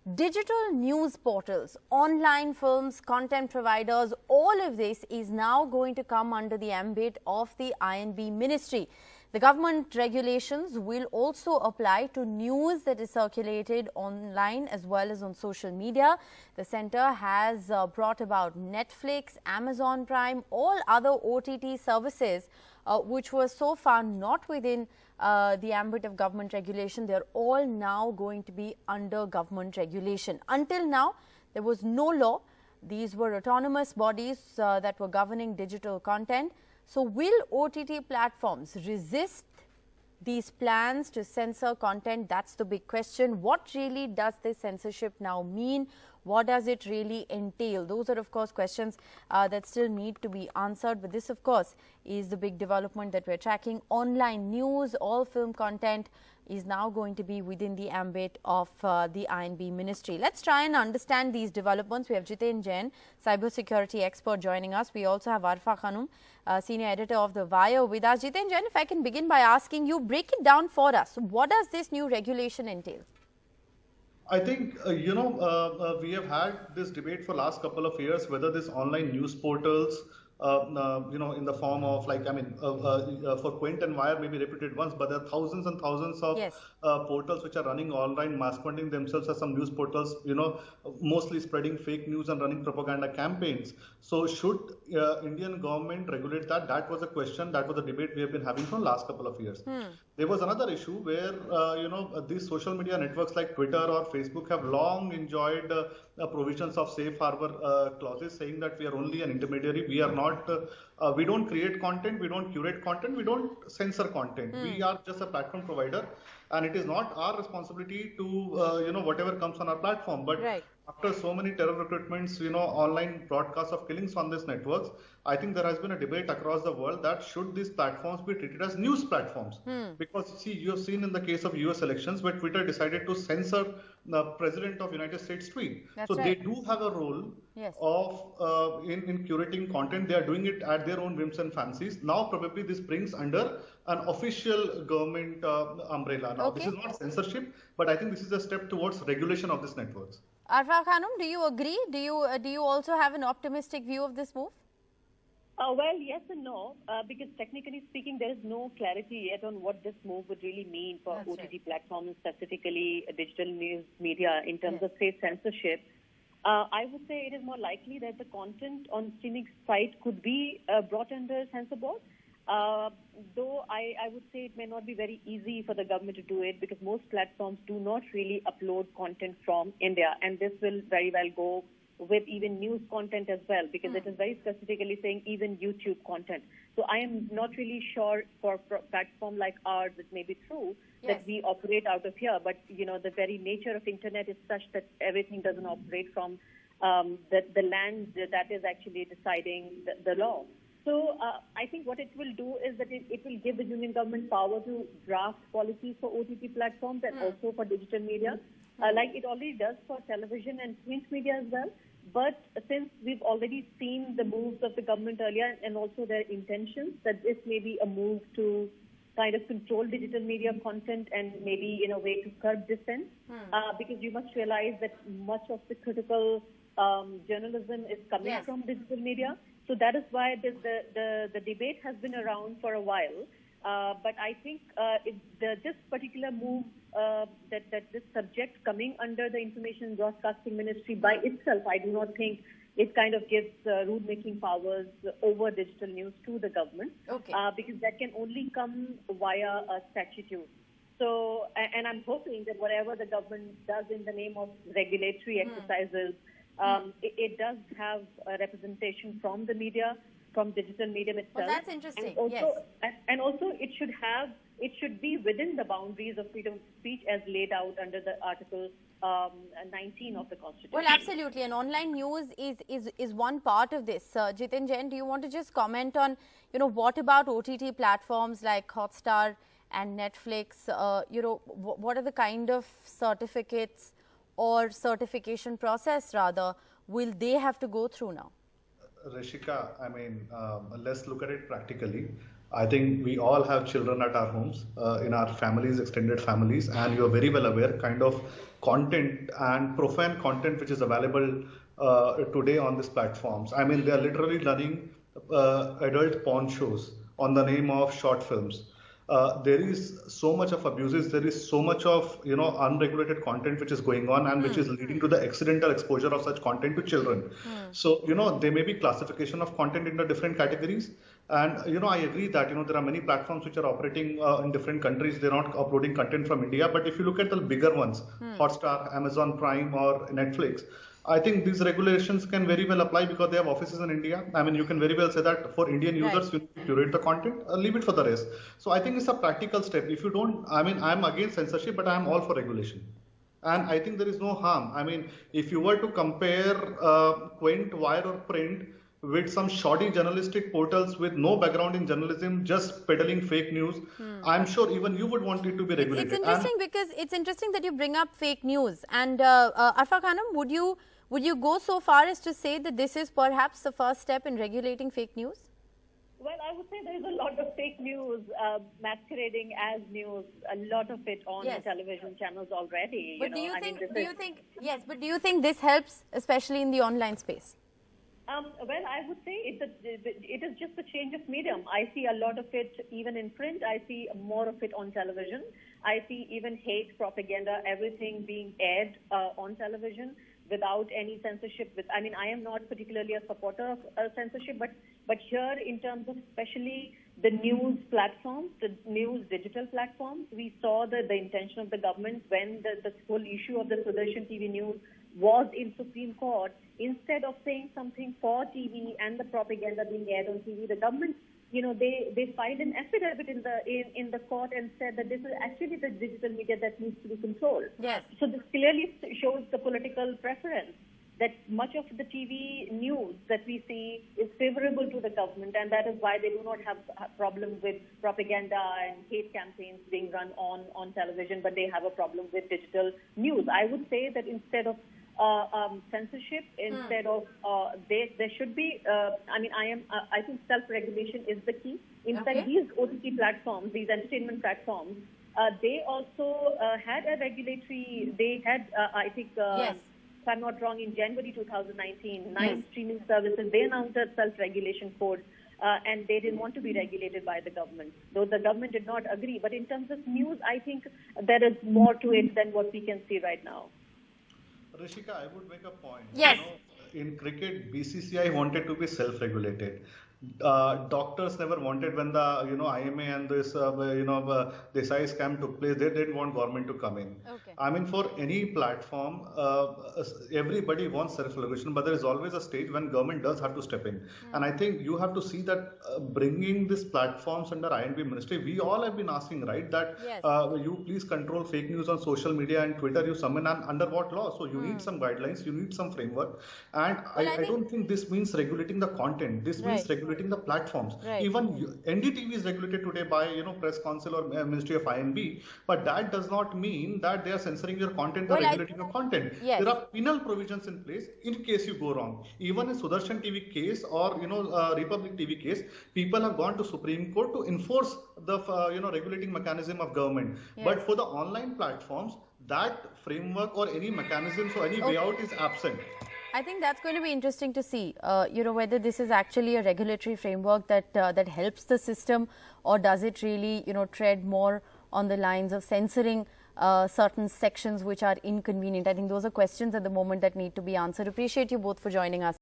Digital news portals, online films, content providers, all of this is now going to come under the ambit of the INB ministry. The government regulations will also apply to news that is circulated online as well as on social media. The centre has brought about Netflix, Amazon Prime, all other OTT services which were so far not within the ambit of government regulation. They are all now going to be under government regulation. Until now, there was no law. These were autonomous bodies that were governing digital content. So, will OTT platforms resist these plans to censor content? That's the big question. What really does this censorship now mean? What does it really entail? Those are, of course, questions that still need to be answered. But this, of course, is the big development that we're tracking. Online news, all film content is now going to be within the ambit of the INB ministry. Let's try and understand these developments. We have Jiten Jain, cybersecurity expert, joining us. We also have Arfa Khanum, senior editor of The Wire, with us. Jiten Jain, if I can begin by asking you, break it down for us. What does this new regulation entail? I think, we have had this debate for last couple of years, whether this online news portals, in the form of for Quint and Wire, maybe repeated once, but there are thousands and thousands of portals which are running online, masquerading themselves as some news portals, mostly spreading fake news and running propaganda campaigns. So should Indian government regulate that? That was a question, that was a debate we have been having for the last couple of years. There was another issue where, these social media networks like Twitter or Facebook have long enjoyed provisions of safe harbor clauses, saying that we are only an intermediary. We are not, we don't create content, we don't curate content, we don't censor content. We are just a platform provider, and it is not our responsibility to, whatever comes on our platform. But after so many terror recruitments, online broadcasts of killings on these networks, I think there has been a debate across the world that should these platforms be treated as news platforms? Because see, you have seen in the case of US elections where Twitter decided to censor the President of United States tweet. So they do have a role of in curating content. They are doing it at their own whims and fancies. Now probably this brings under an official government umbrella. Now this is not censorship, but I think this is a step towards regulation of these networks. Arfa Khanum, do you agree? Do you also have an optimistic view of this move? Well, yes and no, because technically speaking, there is no clarity yet on what this move would really mean for OTT platforms, specifically digital news media, in terms of, say, censorship. I would say it is more likely that the content on streaming site could be brought under censor board. Though I would say it may not be very easy for the government to do it, because most platforms do not really upload content from India, and this will very well go with even news content as well, because it is very specifically saying even YouTube content. So I am not really sure for a platform like ours, it may be true that we operate out of here, but the very nature of internet is such that everything doesn't operate from the land that is actually deciding the law. So I think what it will do is that it will give the union government power to draft policies for OTT platforms and also for digital media, like it already does for television and print media as well. But since we've already seen the moves of the government earlier and also their intentions that this may be a move to kind of control digital media content and maybe in a way to curb dissent, because you must realize that much of the critical journalism is coming from digital media. So that is why the debate has been around for a while. But I think this particular move, that this subject coming under the Information Broadcasting Ministry by itself, I do not think it kind of gives rule-making powers over digital news to the government, because that can only come via a statute. So, and I'm hoping that whatever the government does in the name of regulatory exercises, it does have a representation from the media, from digital medium itself. Well, that's interesting. And also it should be within the boundaries of freedom of speech as laid out under the Article 19 of the Constitution. Well, absolutely. And online news is one part of this. Jiten Jain, do you want to just comment on, what about OTT platforms like Hotstar and Netflix? What are the kind of certificates or certification process rather will they have to go through now? Rishika, let's look at it practically. I think we all have children at our homes, in our families, extended families, and you're very well aware kind of content and profane content which is available today on these platforms. I mean, they are literally running adult porn shows on the name of short films. There is so much of abuses, there is so much of unregulated content which is going on and which is leading to the accidental exposure of such content to children. So there may be classification of content into different categories, and I agree that there are many platforms which are operating in different countries. They're not uploading content from India, but if you look at the bigger ones, Hotstar, Amazon Prime, or Netflix, I think these regulations can very well apply because they have offices in India. I mean, you can very well say that for Indian users, you need to curate the content, leave it for the rest. So I think it's a practical step. If you don't, I mean, I'm against censorship, but I'm all for regulation. And I think there is no harm. I mean, if you were to compare Quint, Wire, or Print with some shoddy journalistic portals with no background in journalism, just peddling fake news, I'm sure even you would want it to be regulated. It's interesting because it's interesting that you bring up fake news. And Arfa Khanum, would you go so far as to say that this is perhaps the first step in regulating fake news? Well, I would say there is a lot of fake news masquerading as news, a lot of it on the television channels already. But do you think this helps, especially in the online space? Well, I would say it is just a change of medium. I see a lot of it even in print. I see more of it on television. I see even hate, propaganda, everything being aired on television without any censorship. I mean, I am not particularly a supporter of censorship, but here in terms of especially the news platforms, the news digital platforms, we saw the intention of the government when the whole issue of the Sudarshan TV news was in Supreme Court. Instead of saying something for TV and the propaganda being aired on TV, the government, they filed an affidavit in the court and said that this is actually the digital media that needs to be controlled. Yes. So this clearly shows the political preference that much of the TV news that we see is favorable to the government, and that is why they do not have a problem with propaganda and hate campaigns being run on television, but they have a problem with digital news. I would say that instead of censorship, instead of there should be. I think self-regulation is the key. In fact, these OTT platforms, these entertainment platforms, they also had a regulatory. They had, I think, if I'm not wrong, in January 2019, 9 streaming services. They announced a self-regulation code. And they didn't want to be regulated by the government, though the government did not agree. But in terms of news, I think there is more to it than what we can see right now. Rishika, I would make a point. Yes. In cricket, BCCI wanted to be self-regulated. Doctors never wanted when the IMA and this Desai scam took place. They didn't want government to come in. Okay. I mean, for any platform, everybody wants self-regulation, but there is always a stage when government does have to step in. And I think you have to see that bringing these platforms under INB ministry, we all have been asking, right, that you please control fake news on social media and Twitter. You summon under what law? So you need some guidelines, you need some framework, and I don't think this means regulating the content. This means regulating the platforms. Even NDTV is regulated today by Press Council or Ministry of INB, but that does not mean that they are censoring your content or regulating your content. There are penal provisions in place in case you go wrong. Even in Sudarshan TV case or Republic TV case, people have gone to Supreme Court to enforce the regulating mechanism of government. But for the online platforms, that framework or any mechanisms or any way out is absent. I think that's going to be interesting to see, whether this is actually a regulatory framework that helps the system, or does it really, tread more on the lines of censoring certain sections which are inconvenient. I think those are questions at the moment that need to be answered. Appreciate you both for joining us.